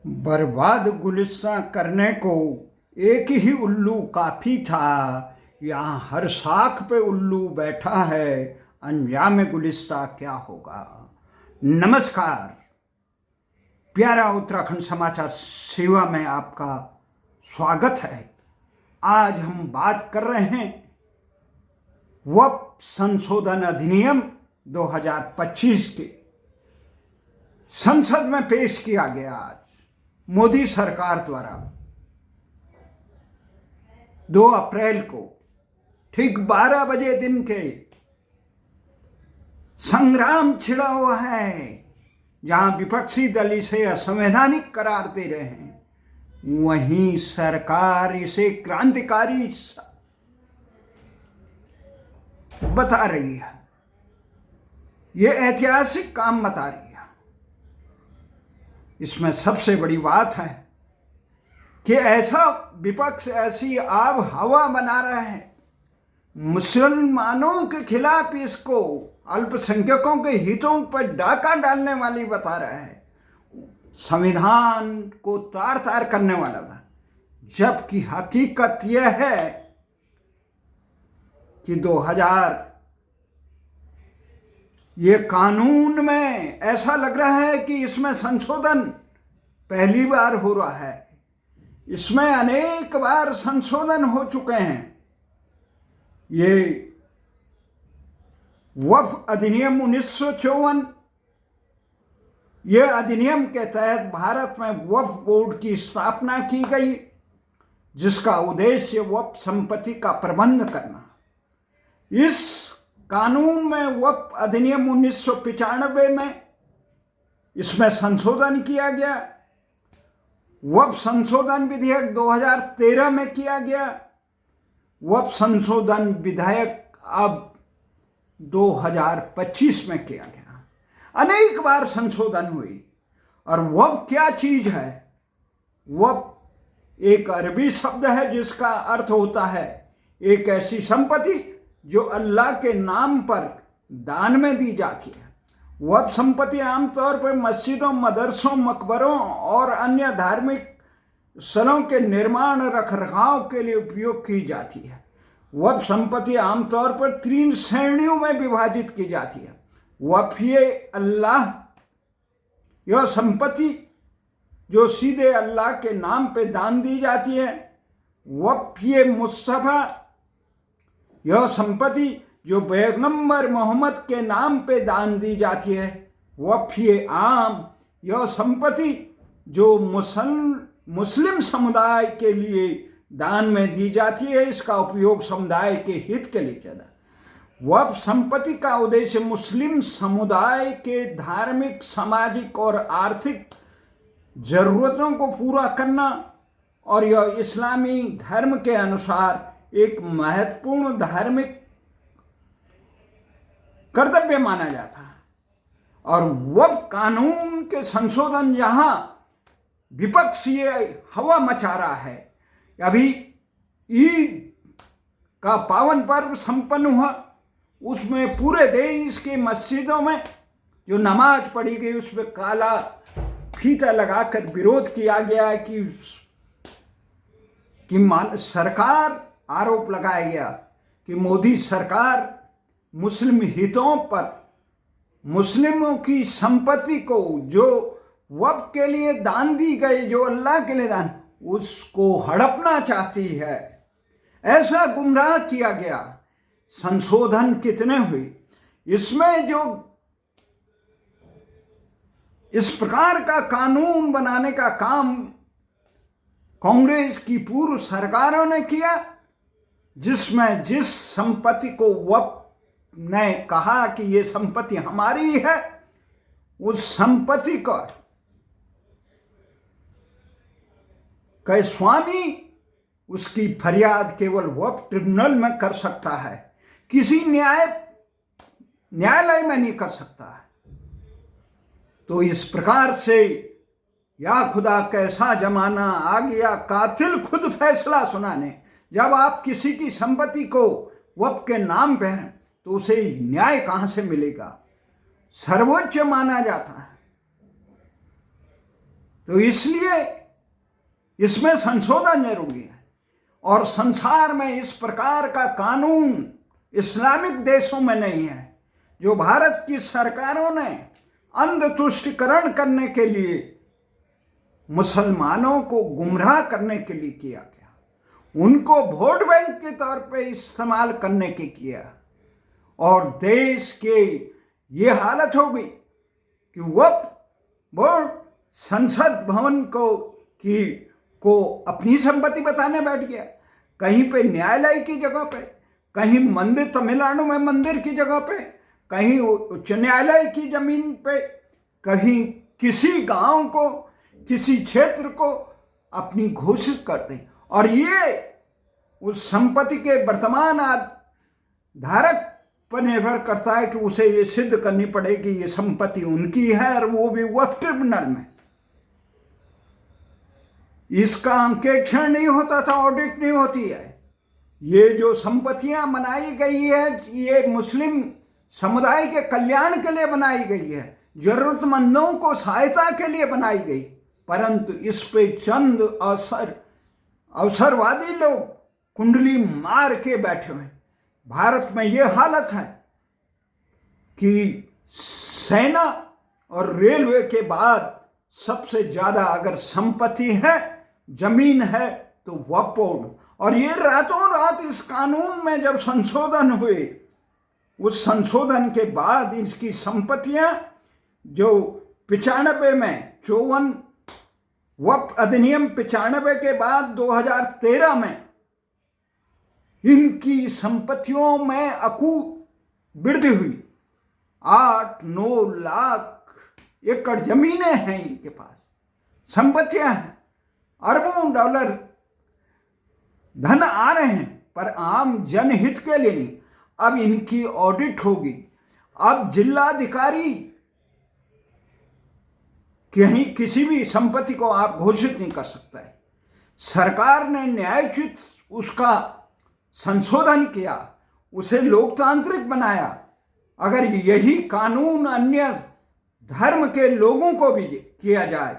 बर्बाद गुलिस्तां करने को एक ही उल्लू काफी था। यहाँ हर शाख पे उल्लू बैठा है, अंजाम गुलिस्तां क्या होगा। नमस्कार, प्यारा उत्तराखंड समाचार सेवा में आपका स्वागत है। आज हम बात कर रहे हैं वक्फ संशोधन अधिनियम 2025 के संसद में पेश किया गया आज मोदी सरकार द्वारा 2 अप्रैल को ठीक 12 बजे दिन के संग्राम छिड़ा हुआ है, जहां विपक्षी दल इसे असंवैधानिक करार दे रहे हैं, वहीं सरकार इसे क्रांतिकारी बता रही है। ये ऐतिहासिक काम बता रही है। इसमें सबसे बड़ी बात है कि ऐसा विपक्ष ऐसी आब हवा बना रहे हैं, मुसलमानों के खिलाफ इसको अल्पसंख्यकों के हितों पर डाका डालने वाली बता रहा है, संविधान को तार तार करने वाला था। जबकि हकीकत यह है कि 2000 ये कानून में ऐसा लग रहा है कि इसमें संशोधन पहली बार हो रहा है। इसमें अनेक बार संशोधन हो चुके हैं। ये वक्फ अधिनियम 1954, ये अधिनियम के तहत भारत में वक्फ बोर्ड की स्थापना की गई, जिसका उद्देश्य वक्फ संपत्ति का प्रबंध करना। इस कानून में वक्फ अधिनियम 1995 में इसमें संशोधन किया गया। वक्फ संशोधन विधेयक 2013 में किया गया। वक्फ संशोधन विधेयक अब 2025 में किया गया। अनेक बार संशोधन हुई। और वक्फ क्या चीज है? वक्फ एक अरबी शब्द है जिसका अर्थ होता है एक ऐसी संपत्ति जो अल्लाह के नाम पर दान में दी जाती है। वक्फ संपत्ति आमतौर पर मस्जिदों, मदरसों, मकबरों और अन्य धार्मिक स्थलों के निर्माण रखरखाव के लिए उपयोग की जाती है। वक्फ संपत्ति आमतौर पर 3 श्रेणियों में विभाजित की जाती है। वक्फे अल्लाह, यह संपत्ति जो सीधे अल्लाह के नाम पे दान दी जाती है। वक्फे मुस्तफा, यह संपत्ति जो पैगंबर मोहम्मद के नाम पे दान दी जाती है। वक्फे आम, यह संपत्ति जो मुस्लिम समुदाय के लिए दान में दी जाती है। इसका उपयोग समुदाय के हित के लिए किया। वक्फ संपत्ति का उद्देश्य मुस्लिम समुदाय के धार्मिक, सामाजिक और आर्थिक जरूरतों को पूरा करना, और यह इस्लामी धर्म के अनुसार एक महत्वपूर्ण धार्मिक कर्तव्य माना जाता है। और वक्फ कानून के संशोधन यहां विपक्षीय हवा मचा रहा है। अभी ईद का पावन पर्व संपन्न हुआ, उसमें पूरे देश के मस्जिदों में जो नमाज पढ़ी गई उसमें काला फीता लगाकर विरोध किया गया कि सरकार, आरोप लगाया गया कि मोदी सरकार मुस्लिम हितों पर, मुस्लिमों की संपत्ति को जो वक्फ के लिए दान दी गई, जो अल्लाह के लिए दान, उसको हड़पना चाहती है। ऐसा गुमराह किया गया। संशोधन कितने हुए इसमें? जो इस प्रकार का कानून बनाने का काम कांग्रेस की पूर्व सरकारों ने किया, जिसमें जिस संपत्ति को वक्फ ने कहा कि ये संपत्ति हमारी है, उस संपत्ति का स्वामी उसकी फरियाद केवल वक्फ ट्रिब्यूनल में कर सकता है, किसी न्यायालय में नहीं कर सकता है। तो इस प्रकार से या खुदा कैसा जमाना आ गया, कातिल खुद फैसला सुनाने। जब आप किसी की संपत्ति को वक्फ के नाम पे हैं तो उसे न्याय कहां से मिलेगा? सर्वोच्च माना जाता है। तो इसलिए इसमें संशोधन जरूरी है। और संसार में इस प्रकार का कानून इस्लामिक देशों में नहीं है। जो भारत की सरकारों ने अंध तुष्टिकरण करने के लिए मुसलमानों को गुमराह करने के लिए किया गया, उनको वोट बैंक के तौर पे इस्तेमाल करने के किया, और देश के ये हालत हो गई कि वक्फ बोर्ड संसद भवन को अपनी संपत्ति बताने बैठ गया। कहीं पे न्यायालय की जगह पे, कहीं मंदिर, तमिलनाडु में मंदिर की जगह पे, कहीं उच्च न्यायालय की जमीन पे, कहीं किसी गांव को, किसी क्षेत्र को अपनी घोषित कर दें। और ये उस संपत्ति के वर्तमान धारक पर निर्भर करता है कि उसे ये सिद्ध करनी पड़ेगी ये संपत्ति उनकी है, और वो भी वक्फ ट्रिब्यूनल में। इसका अंकेक्षण नहीं होता था, ऑडिट नहीं होती है। ये जो संपत्तियां बनाई गई है, ये मुस्लिम समुदाय के कल्याण के लिए बनाई गई है, जरूरतमंदों को सहायता के लिए बनाई गई, परंतु इस पे चंद अवसरवादी लोग कुंडली मार के बैठे हुए। भारत में ये हालत है कि सेना और रेलवे के बाद सबसे ज्यादा अगर संपत्ति है, जमीन है, तो वक्फ बोर्ड। और ये रातों रात इस कानून में जब संशोधन हुए, उस संशोधन के बाद इसकी संपत्तियां जो 95 में 54 वक्फ अधिनियम 95 के बाद 2013 में इनकी संपत्तियों में वृद्धि हुई। 8-9 लाख एकड़ जमीनें हैं इनके पास, संपत्तियां हैं, अरबों डॉलर धन आ रहे हैं, पर आम जनहित के लिए नहीं। अब इनकी ऑडिट होगी। अब जिलाधिकारी कहीं किसी भी संपत्ति को आप घोषित नहीं कर सकता है। सरकार ने न्यायोचित उसका संशोधन किया, उसे लोकतांत्रिक बनाया। अगर यही कानून अन्य धर्म के लोगों को भी किया जाए,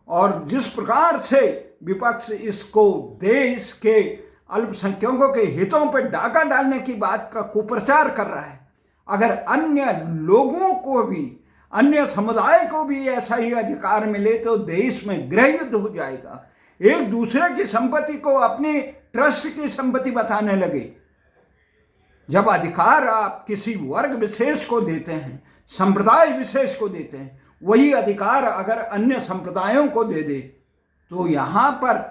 और जिस प्रकार से विपक्ष इसको देश के अल्पसंख्यकों के हितों पर डाका डालने की बात का कुप्रचार कर रहा है, अगर अन्य लोगों को भी, अन्य समुदाय को भी ऐसा ही अधिकार मिले तो देश में गृह युद्ध हो जाएगा। एक दूसरे की संपत्ति को अपनी ट्रस्ट की संपत्ति बताने लगे। जब अधिकार आप किसी वर्ग विशेष को देते हैं, संप्रदाय विशेष को देते हैं, वही अधिकार अगर अन्य संप्रदायों को दे दे, तो यहां पर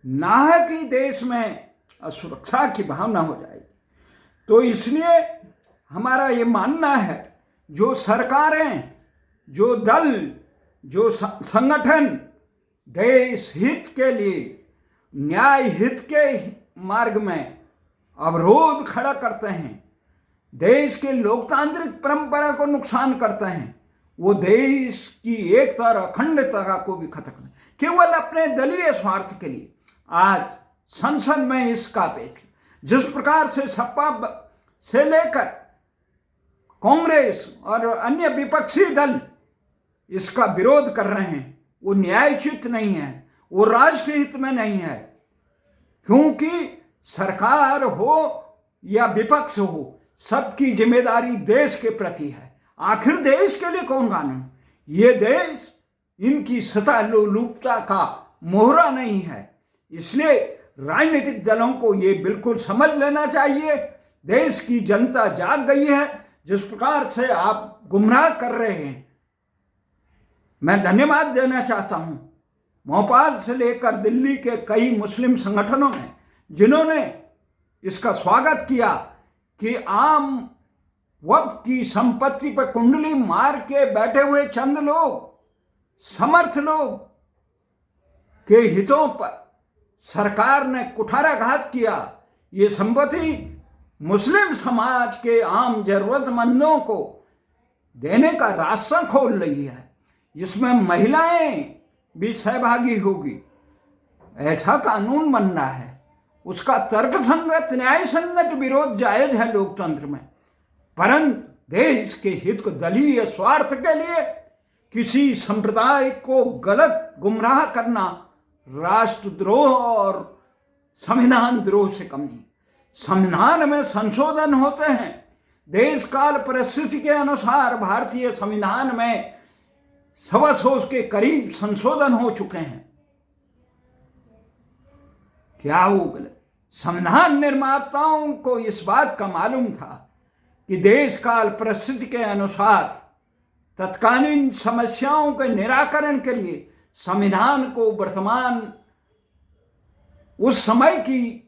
नाहक ही देश में असुरक्षा की भावना हो जाएगी। तो इसलिए हमारा ये मानना है, जो सरकारें, जो दल, जो संगठन देश हित के लिए, न्याय हित के मार्ग में अवरोध खड़ा करते हैं, देश के लोकतांत्रिक परंपरा को नुकसान करते हैं, वो देश की एकता और अखंडता को भी खत्म, केवल अपने दलीय स्वार्थ के लिए आज संसद में इसका जिस प्रकार से सपा से लेकर कांग्रेस और अन्य विपक्षी दल इसका विरोध कर रहे हैं, वो न्यायोचित नहीं है, वो राष्ट्र हित में नहीं है। क्योंकि सरकार हो या विपक्ष हो, सबकी जिम्मेदारी देश के प्रति है। आखिर देश के लिए कौन कानून? ये देश इनकी सत्ता लोलुपता का मोहरा नहीं है। इसलिए राजनीतिक दलों को ये बिल्कुल समझ लेना चाहिए, देश की जनता जाग गई है। जिस प्रकार से आप गुमराह कर रहे हैं, मैं धन्यवाद देना चाहता हूं भोपाल से लेकर दिल्ली के कई मुस्लिम संगठनों ने, जिन्होंने इसका स्वागत किया कि आम वक्फ की संपत्ति पर कुंडली मार के बैठे हुए चंद लोग, समर्थ लोग के हितों पर सरकार ने कुठाराघात किया। ये संपत्ति मुस्लिम समाज के आम जरूरतमंदों को देने का रास्ता खोल रही है, जिसमें महिलाएं भी सहभागी होगी। ऐसा कानून बनना है, उसका तर्कसंगत, न्याय संगत विरोध जायज है लोकतंत्र में, परंतु देश के हित को दलीय स्वार्थ के लिए किसी संप्रदाय को गलत गुमराह करना राष्ट्रद्रोह और संविधान द्रोह से कम नहीं। संविधान में संशोधन होते हैं। देश काल परिस्थिति के अनुसार भारतीय संविधान में 125 के करीब संशोधन हो चुके हैं। क्या वो गलत? संविधान निर्माताओं को इस बात का मालूम था कि देश काल परिस्थिति के अनुसार तत्कालीन समस्याओं के निराकरण के लिए संविधान को वर्तमान उस समय की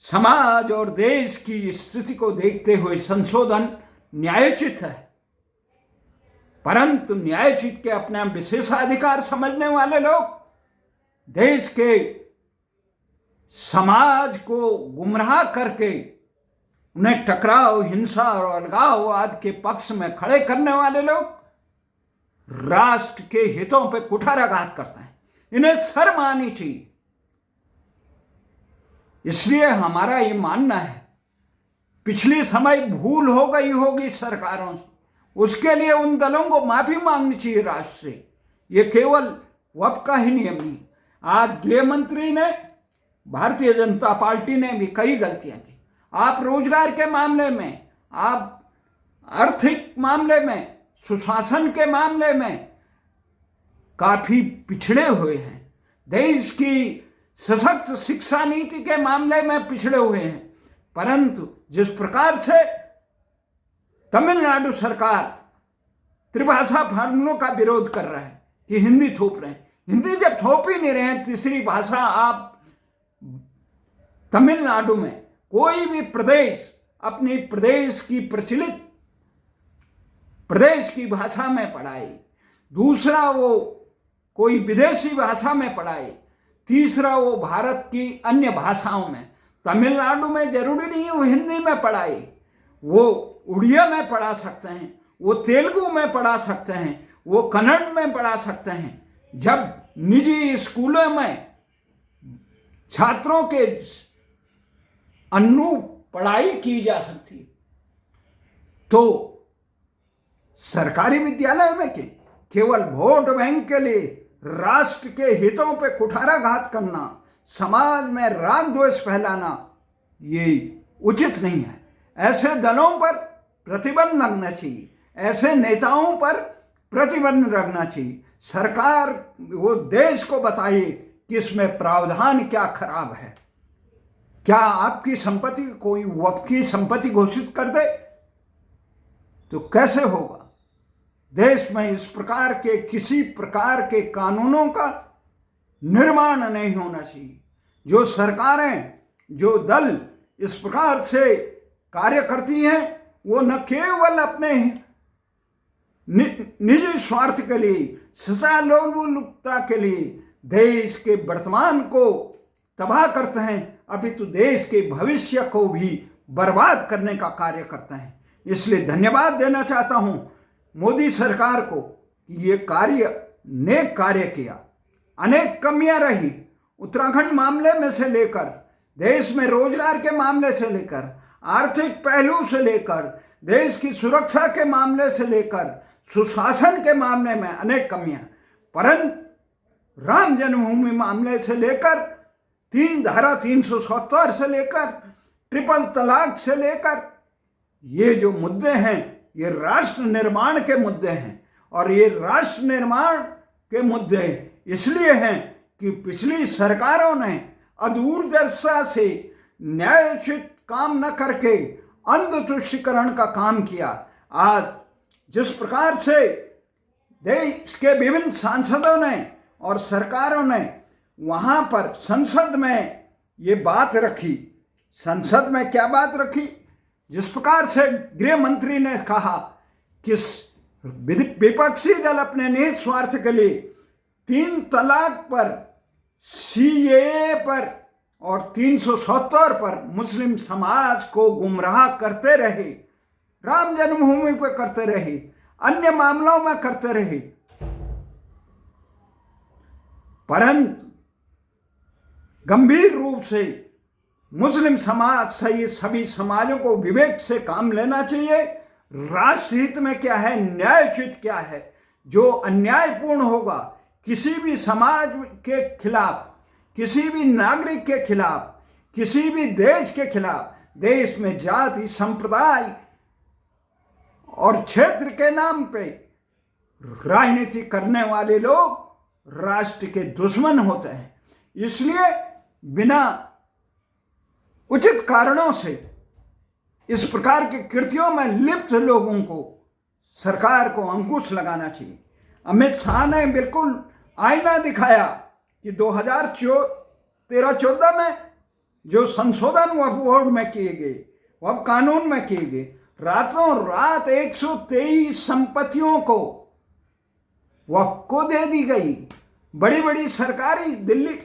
समाज और देश की स्थिति को देखते हुए संशोधन न्यायोचित है। परंतु न्यायोचित के अपना विशेषाधिकार समझने वाले लोग देश के समाज को गुमराह करके उन्हें टकराव, हिंसा और अलगाववाद के पक्ष में खड़े करने वाले लोग राष्ट्र के हितों पर कुठाराघात करते हैं। इन्हें शर्म आनी चाहिए। इसलिए हमारा ये मानना है, पिछले समय भूल हो गई होगी सरकारों से, उसके लिए उन दलों को माफी मांगनी चाहिए राष्ट्र से। ये केवल वक्त का ही नियम नहीं। आज गृह मंत्री ने, भारतीय जनता पार्टी ने भी कई गलतियां की। आप रोजगार के मामले में, आप आर्थिक मामले में, सुशासन के मामले में काफी पिछड़े हुए हैं। देश की सशक्त शिक्षा नीति के मामले में पिछड़े हुए हैं। परंतु जिस प्रकार से तमिलनाडु सरकार त्रिभाषा फॉर्मूलों का विरोध कर रहा है कि हिंदी थोप रहे हैं, हिंदी जब थोप ही नहीं रहे हैं, तीसरी भाषा आप तमिलनाडु में कोई भी प्रदेश अपनी प्रदेश की प्रचलित प्रदेश की भाषा में पढ़ाए, दूसरा वो कोई विदेशी भाषा में पढ़ाए, तीसरा वो भारत की अन्य भाषाओं में। तमिलनाडु में जरूरी नहीं वो हिंदी में पढ़ाए, वो उड़िया में पढ़ा सकते हैं, वो तेलुगु में पढ़ा सकते हैं, वो कन्नड़ में पढ़ा सकते हैं। जब निजी स्कूलों में छात्रों के अनुरूप पढ़ाई की जा सकती तो सरकारी विद्यालय में केवल वोट बैंक के लिए राष्ट्र के हितों पे कुठाराघात करना, समाज में राग द्वेष फैलाना, ये उचित नहीं है। ऐसे दलों पर प्रतिबंध लगना चाहिए, ऐसे नेताओं पर प्रतिबंध लगना चाहिए। सरकार वो देश को बताए कि इसमें प्रावधान क्या खराब है। क्या आपकी संपत्ति कोई वक्त की संपत्ति घोषित कर दे तो कैसे होगा? देश में इस प्रकार के किसी प्रकार के कानूनों का निर्माण नहीं होना चाहिए। जो सरकारें, जो दल इस प्रकार से कार्य करती हैं, वो न केवल अपने निजी स्वार्थ के लिए, सत्ता लोलुपता के लिए देश के वर्तमान को तबाह करते हैं, अभी तो देश के भविष्य को भी बर्बाद करने का कार्य करते हैं। इसलिए धन्यवाद देना चाहता हूं मोदी सरकार को कि ये कार्य नेक कार्य किया। अनेक कमियां रही, उत्तराखंड मामले में से लेकर, देश में रोजगार के मामले से लेकर, आर्थिक पहलू से लेकर, देश की सुरक्षा के मामले से लेकर, सुशासन के मामले में अनेक कमियां, परंतु राम जन्मभूमि मामले से लेकर, धारा 370 से लेकर, ट्रिपल तलाक से लेकर, ये जो मुद्दे हैं ये राष्ट्र निर्माण के मुद्दे हैं। और ये राष्ट्र निर्माण के मुद्दे इसलिए हैं कि पिछली सरकारों ने अदूरदर्शिता से न्यायोचित काम न करके अंधतुष्टिकरण का काम किया। आज जिस प्रकार से देश के विभिन्न सांसदों ने और सरकारों ने वहां पर संसद में ये बात रखी, संसद में क्या बात रखी? जिस प्रकार से गृह मंत्री ने कहा कि विपक्षी दल अपने निहित स्वार्थ के लिए 3 तलाक पर, सीएए पर और 370 पर मुस्लिम समाज को गुमराह करते रहे, राम जन्मभूमि पर करते रहे, अन्य मामलों में करते रहे, परंतु गंभीर रूप से मुस्लिम समाज सहित सभी समाजों को विवेक से काम लेना चाहिए। राष्ट्रहित में क्या है, न्यायोचित क्या है, जो अन्यायपूर्ण होगा, किसी भी समाज के खिलाफ, किसी भी नागरिक के खिलाफ, किसी भी देश के खिलाफ, देश में जाति, संप्रदाय और क्षेत्र के नाम पे राजनीति करने वाले लोग राष्ट्र के दुश्मन होते हैं। इसलिए बिना उचित कारणों से इस प्रकार के कृत्यों में लिप्त लोगों को सरकार को अंकुश लगाना चाहिए। अमित शाह ने बिल्कुल आईना दिखाया कि 2013-14 में जो संशोधन वक्फ बोर्ड में किए गए, वक्फ कानून में किए गए, रातों रात 123 संपत्तियों को वक्फ को दे दी गई। बड़ी बड़ी सरकारी, दिल्ली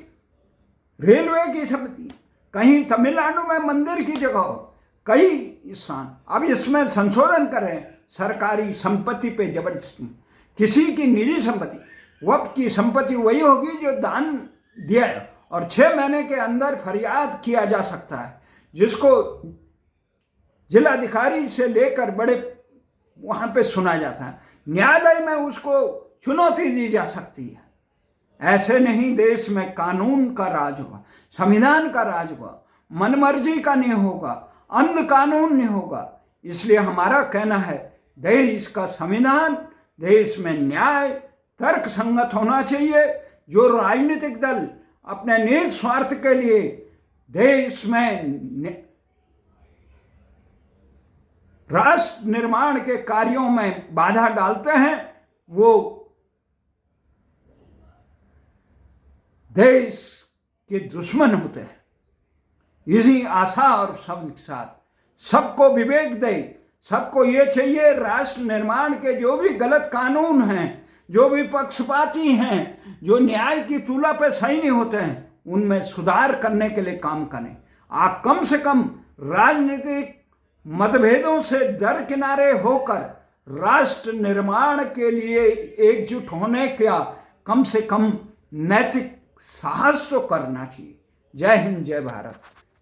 रेलवे की संपत्ति, कहीं तमिलनाडु में मंदिर की जगह, कई स्थान। अब इसमें संशोधन करें, सरकारी संपत्ति पे जबरदस्ती, किसी की निजी संपत्ति, वक्फ की संपत्ति वही होगी जो दान दिया है, और 6 महीने के अंदर फरियाद किया जा सकता है, जिसको जिलाधिकारी से लेकर बड़े वहां पे सुना जाता है। न्यायालय में उसको चुनौती दी जा सकती है। ऐसे नहीं देश में कानून का राज होगा, संविधान का राज होगा, मनमर्जी का नहीं होगा, अंध कानून नहीं होगा। इसलिए हमारा कहना है, देश का संविधान, देश में न्याय तर्क संगत होना चाहिए। जो राजनीतिक दल अपने निज स्वार्थ के लिए देश में राष्ट्र निर्माण के कार्यों में बाधा डालते हैं, वो देश के दुश्मन होते हैं। इसी आशा और शब्द के साथ सबको विवेक दे, सबको ये चाहिए राष्ट्र निर्माण के जो भी गलत कानून हैं, जो भी पक्षपाती हैं, जो न्याय की तुला पे सही नहीं होते हैं, उनमें सुधार करने के लिए काम करें। आप कम से कम राजनीतिक मतभेदों से दरकिनारे होकर राष्ट्र निर्माण के लिए एकजुट होने का कम से कम नैतिक साहस तो करना चाहिए। जय हिंद, जय भारत।